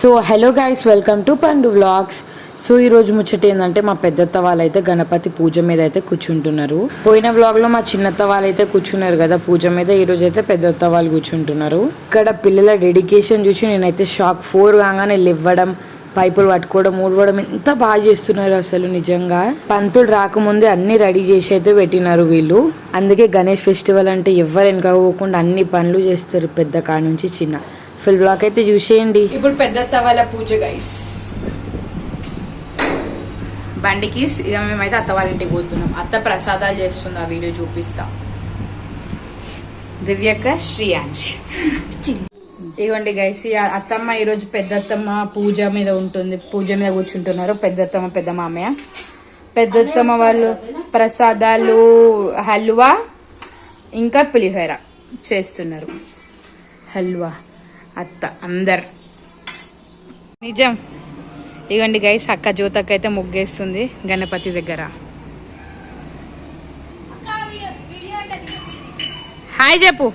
So hello guys, welcome to పండు vlogs. So ఈరోజు ముచ్చట ఏంటంటే మా పెద్దత్త వాళ్ళైతే గణపతి పూజ మీద అయితే కూర్చుంటున్నారు. పోయిన వ్లాగ్లో మా చిన్నత్త వాళ్ళైతే కూర్చున్నారు కదా పూజ మీద. ఈరోజు అయితే పెద్దత్త వాళ్ళు కూర్చుంటున్నారు. ఇక్కడ పిల్లల డెడికేషన్ చూసి నేనైతే షాక్. 4 కాగానే లేవ్వడం, పైపులు పట్టుకోవడం, ఊడవడం ఎంత బాగా చేస్తున్నారు అసలు నిజంగా. పంతులు రాకముందే అన్ని రెడీ చేసి అయితే పెట్టినారు వీళ్ళు. అందుకే గణేష్ ఫెస్టివల్ అంటే ఎవరు వెనక పోకుండా అన్ని పనులు చేస్తారు, పెద్ద కాడ నుంచి చిన్న. ఫుల్ బ్లాక్ అయితే చూసేయండి. ఇప్పుడు పెద్దత్త వాళ్ళ పూజ గైస్. బండికి ఇక మేమైతే అత్త వాళ్ళ ఇంటికి పోతున్నాం. అత్త ప్రసాదాలు చేస్తుంది, ఆ వీడియో చూపిస్తా. దివ్యక్క, శ్రీయాంష్. ఇవ్వండి గైస్, అత్తమ్మ ఈరోజు పెద్దత్తమ్మ పూజ మీద ఉంటుంది, పూజ మీద కూర్చుంటున్నారు. పెద్దత్తమ్మ, పెద్ద మామయ్య. పెద్దత్తమ్మ వాళ్ళు ప్రసాదాలు, హల్వా ఇంకా పులిహోర చేస్తున్నారు. హల్వా అత్త అందరు నిజం. ఇవ్వండి గైస్, అక్క జ్యోతక్క అయితే ముగ్గేస్తుంది గణపతి దగ్గర. హాయ్ చెప్పు.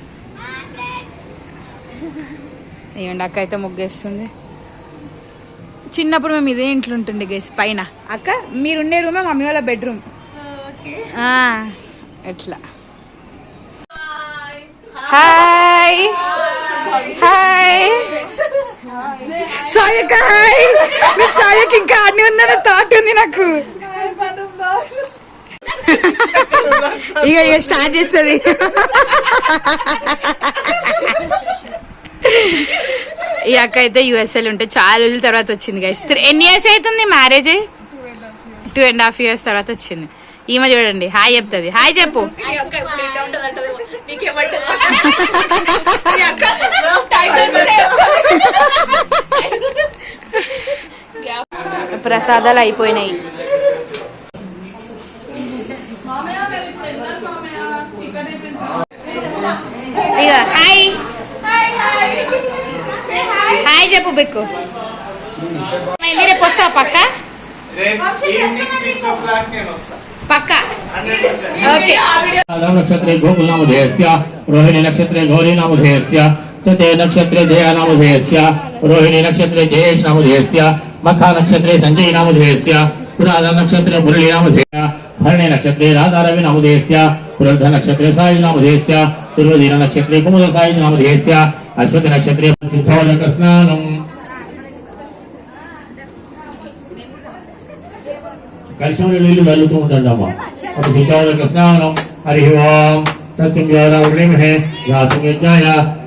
ఇవ్వండి అక్క అయితే ముగ్గేస్తుంది. చిన్నప్పుడు మేము ఇదే ఇంట్లో ఉంటుండే గైస్ పైన. అక్క మీరుండే రూమే మమ్మీ వాళ్ళ బెడ్రూమ్. ఎట్లా. హాయ్ హాయ్ సాయక్క. హాయ్. మీకు సాయక్ ఇంకా అన్ని ఉందన్న థాట్ ఉంది నాకు. ఇక స్టార్ట్ చేస్తుంది. ఈ అక్క అయితే యూఎస్ఏలో ఉంటే చాలా రోజుల తర్వాత వచ్చింది గైస్. ఎన్ని ఇయర్స్ అవుతుంది మ్యారేజ్? 2.5 years తర్వాత వచ్చింది. ఈమె చూడండి హాయ్ చెప్తుంది. హాయ్ చెప్పు. ప్రసాదాలు అయిపోయినాయి. ఇక హాయ్ హాయ్ చెప్పు బెక్కు. రేపు వస్తావు పక్క పక్కా. ఓకే. నక్షత్రే గోకుల నామధేయస్య, రోహిణి నక్షత్రే గౌరీ నామధేయస్య, చతే నక్షత్రే జయ నామధేయస్య, రోహిణి నక్షత్రే జయేష్ నామధేయస్య, మఖా నక్షత్రే సంజయ్ నామధేయస్య, పురాధ నక్షత్రే మురళీ నామధేయ, భరణి నక్షత్రే రాధారవి నామధేయస్య, పునర్ధ నక్షత్రే సాయి నామధేయస్య, తుర్వదీన నక్షత్రే కుముద సాయి నామధేయస్య, అశ్వతి నక్షత్రే సిద్ధోదక స్నానం. కలిశంలో నీళ్లు చల్లుతూ ఉండండి అమ్మ. సిద్ధోదక స్నానం. హరి ఓం తత్తుంజారావృణిమహే గాతుం యజ్ఞాయ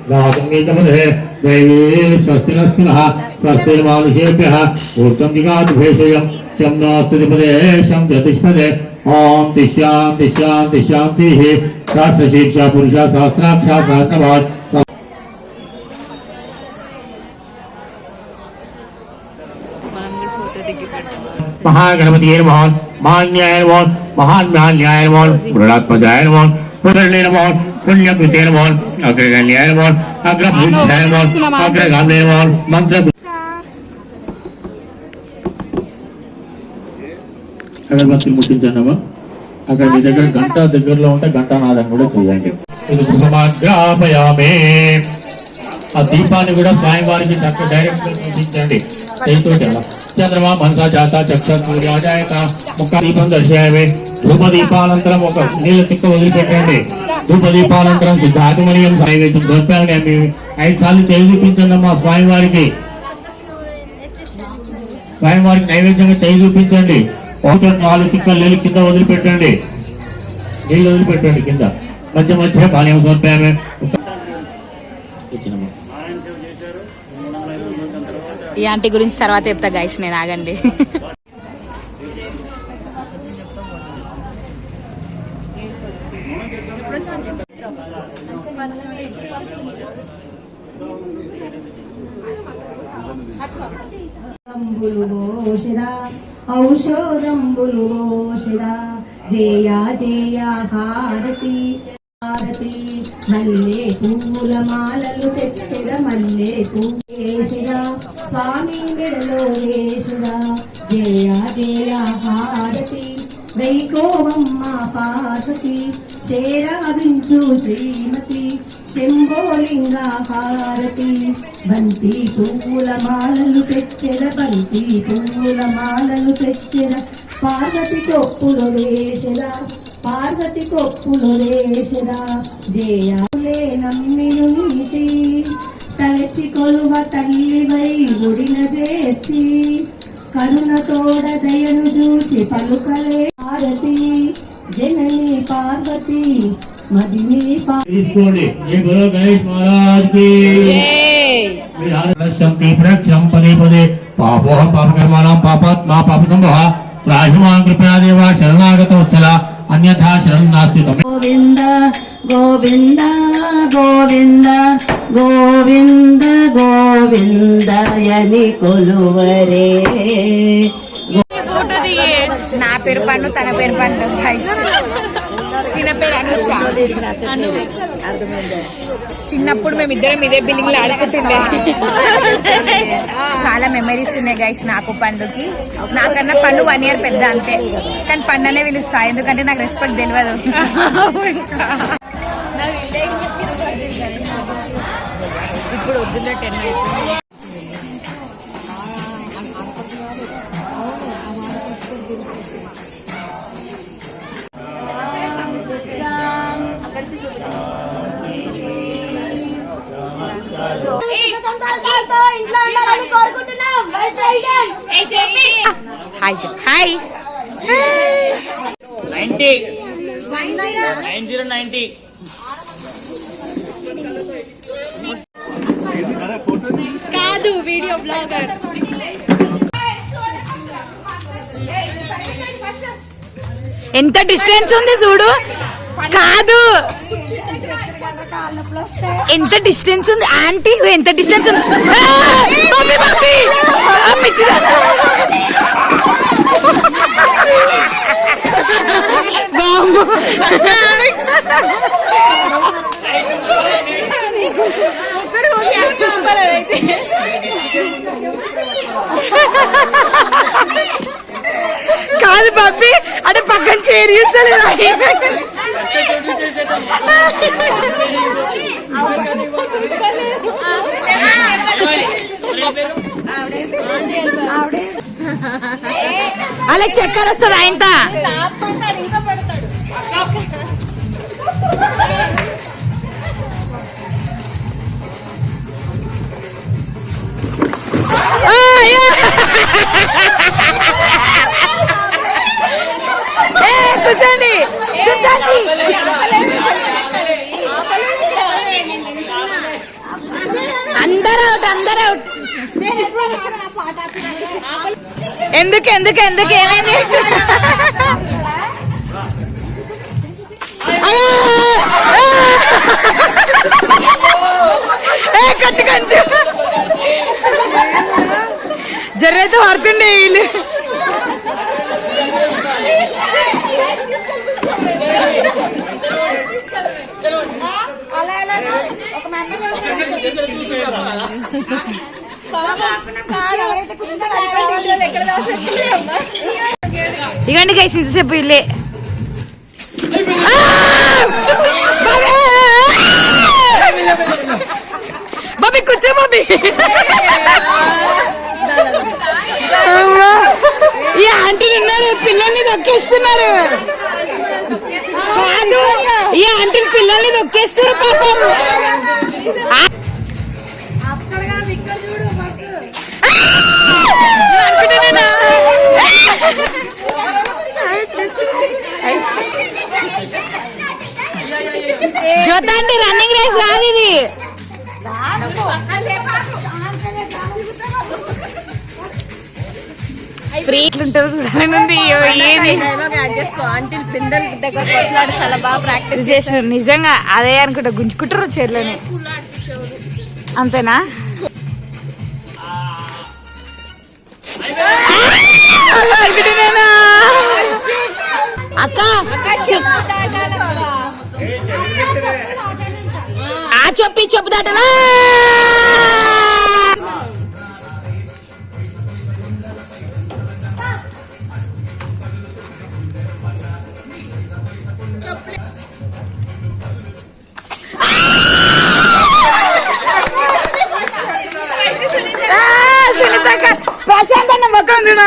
గాతుం యజ్ఞపదే దైవీ స్వస్తి నస్తునః స్వస్తిర్మానుషేభ్యః ఊర్ధ్వం జిగాతు భేషయం శం నోస్తుతిపదే శం జ్యోతిష్పదే. ఓం తిశాంతి శాంతి శాంతిః. శాస్త్రశీర్ష పురుష సహస్రాక్ష సహస్రభాత్. महागणपति नमः, महान्याय नमः, महान्याय नमः, पुरुषात्मजाय नमः, पुनर्णे नमः, पुण्यकृते नमः, अग्रगण्याय नमः, अग्रभूषाय नमः, अग्रगामिने नमः. मंत्र అగరబత్తులు ముట్టించండి. అక్కడ మీ దగ్గర గంట దగ్గరలో ఉంటే ఘంటానాదం కూడా చేయండి. ఇది ధూపమాగ్రాపయామే. ఆ దీపాన్ని కూడా స్వామివారికి డైరెక్ట్ గా చూపించండి. చంద్రమా మనసా జాత చక్ష సూర్యాజాయత. ముఖ దీపం దర్శయామే. ధూప దీపానంతరం ఒక నీళ్ళ తిక్క వదిలిపెట్టండి. ధూప దీపానంతరం సిద్ధాగమనీయం నైవేద్యం దొరకాలని 5 సార్లు చేయి చూపించండి అమ్మా. స్వామివారికి నైవేద్యంగా చేయి చూపించండి. 4 తిక్కలు నీళ్ళు కింద వదిలిపెట్టండి. నీళ్ళు వదిలిపెట్టండి కింద. మధ్య మధ్య పానీయం సమర్పయామే. ఈ ఆంటీ గురించి తర్వాత చెప్తా గైస్, నేను ఆగండి. ఔషధంబులు ఓషిదా జయ జయ హారతి హారతి. మల్లె పూల మాలలు తెచ్చిద మల్లె పూషిదా స్వామి మెడలో వేషిదా జయ జయ హారతి. వైకోవమ్మ పార్వతి శేరావించు శ్రీమతి శంభోలింగ హారతి. బంతి పూల మాలలు తెచ్చిన పార్వతి కొప్పులు వేసరా పార్వతి కొప్పులు వేసరా జయాలే నమ్మిను నీతి తలచి కొలువ తల్లివై గుడిన చేసి కరుణతోడ దయను చూసి పలుకలే భారతి జనని పార్వతి మదిని తీసుకోండి. జై బలో గణేష్ మహారాజ్ కి ప్రశ్యంతి ప్రక్షం పదే పదే పాపోహం పాపకర్మాణం పాపాత్మా పాపసంభవ రాహిమాన్ కృపయా దేవ శరణాగత వత్సల అన్యథా శరణం నాస్తి. గోవింద గోవింద గోవింద గోవింద గోవిందయని కొలువరే. నా పేరు పండు, తన పేరు పండు. తిన పేరు అనుష. చిన్నప్పుడు మేమిద్దరం ఇదే బిల్డింగ్ లో ఆడుకుంటుండే. చాలా మెమరీస్ ఉన్నాయి గైస్ నాకు పండుకి. నాకన్నా పండు 1 year పెద్ద అంతే, కానీ పండునే పిలుస్తా ఎందుకంటే నాకు రెస్పెక్ట్ తెలియదు. ఇప్పుడు వద్దులే 10 అవుతుంది. హాయ్ హాయ్ 90 కాదు వీడియో బ్లాగర్. ఎంత డిస్టెన్స్ ఉంది చూడు. కాదు ఎంత డిస్టెన్స్ ఉంది ఆంటీ, ఎంత డిస్టెన్స్ ఉంది. కాదు బాబీ అంటే పక్కన చేరిస్తలేదు. అలా చక్కెర వస్తుంది ఆయన. కూర్చోండి చూద్దాండి. అందరూ అవుట్, అందరూ అవుట్. ఎందుకు ఎందుకు ఎందుకు ఏమైంది? కత్తి కంచు జర్రైతే వాడుతుండే వీళ్ళు. ఇగండి గైస్ ఇంతసేపు ఇల్లే. బాబీ కూర్చో బాబీ. ఈ ఆంటీలు ఉన్నారు పిల్లల్ని దొక్కేస్తున్నారు. కాదు ఈ ఆంటీలు పిల్లల్ని దొక్కేస్తారు పాపం. చూద్దాండి రన్నింగ్ రేస్ రాదు ఇది. ఫ్రీ ఉంటారు చూడాలని. చాలా బాగా ప్రాక్టీస్ చేస్తారు నిజంగా. అదే అనుకుంటా గుంజుకుంటారు చీరలని. అంతేనా? అక్క ఆ చెప్పు దాటలా. ప్రశాంత్ అన్న ముఖం చూడ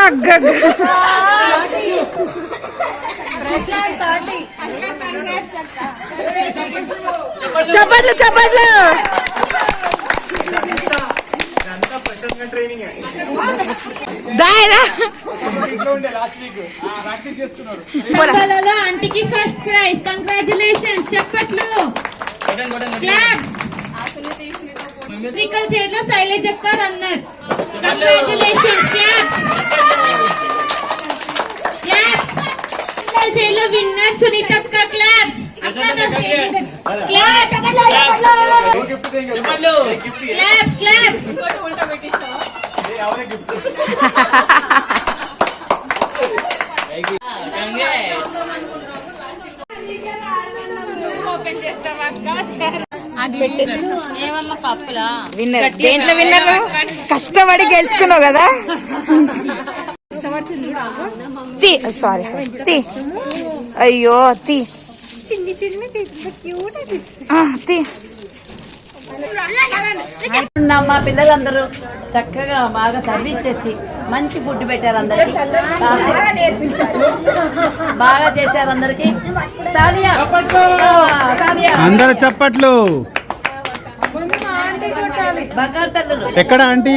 చప్పట్లు చప్పట్లు. ఆంటీకి ఫస్ట్ ప్రైజ్. కంగ్రాచులేషన్స్. చెప్పట్లు. శ్రీకల్ చేతిలో శైలజ్ అక్క రన్నర్. కంగ్రాచులేషన్స్. శ్రీకల్ చేతిలో విన్నర్ సునీత అక్క. Clap clap clap. విన్నర్ దేంట్లో విన్నర్? కష్టపడి గెలుచుకున్నావు కదా. తీ సారీ తీ. అయ్యో తీ తీ. మా పిల్లలందరూ చక్కగా బాగా సర్వీస్ చేసి మంచి ఫుడ్ పెట్టారు అందరికి. బాగా చేశారు అందరికి. తాలియా తాలియా. అందరు చప్పట్లు. బంగారు తల్లులు ఎక్కడ ఆంటీ?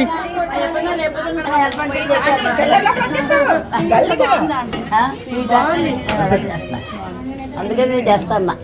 అందుకే నేను చేస్తాను.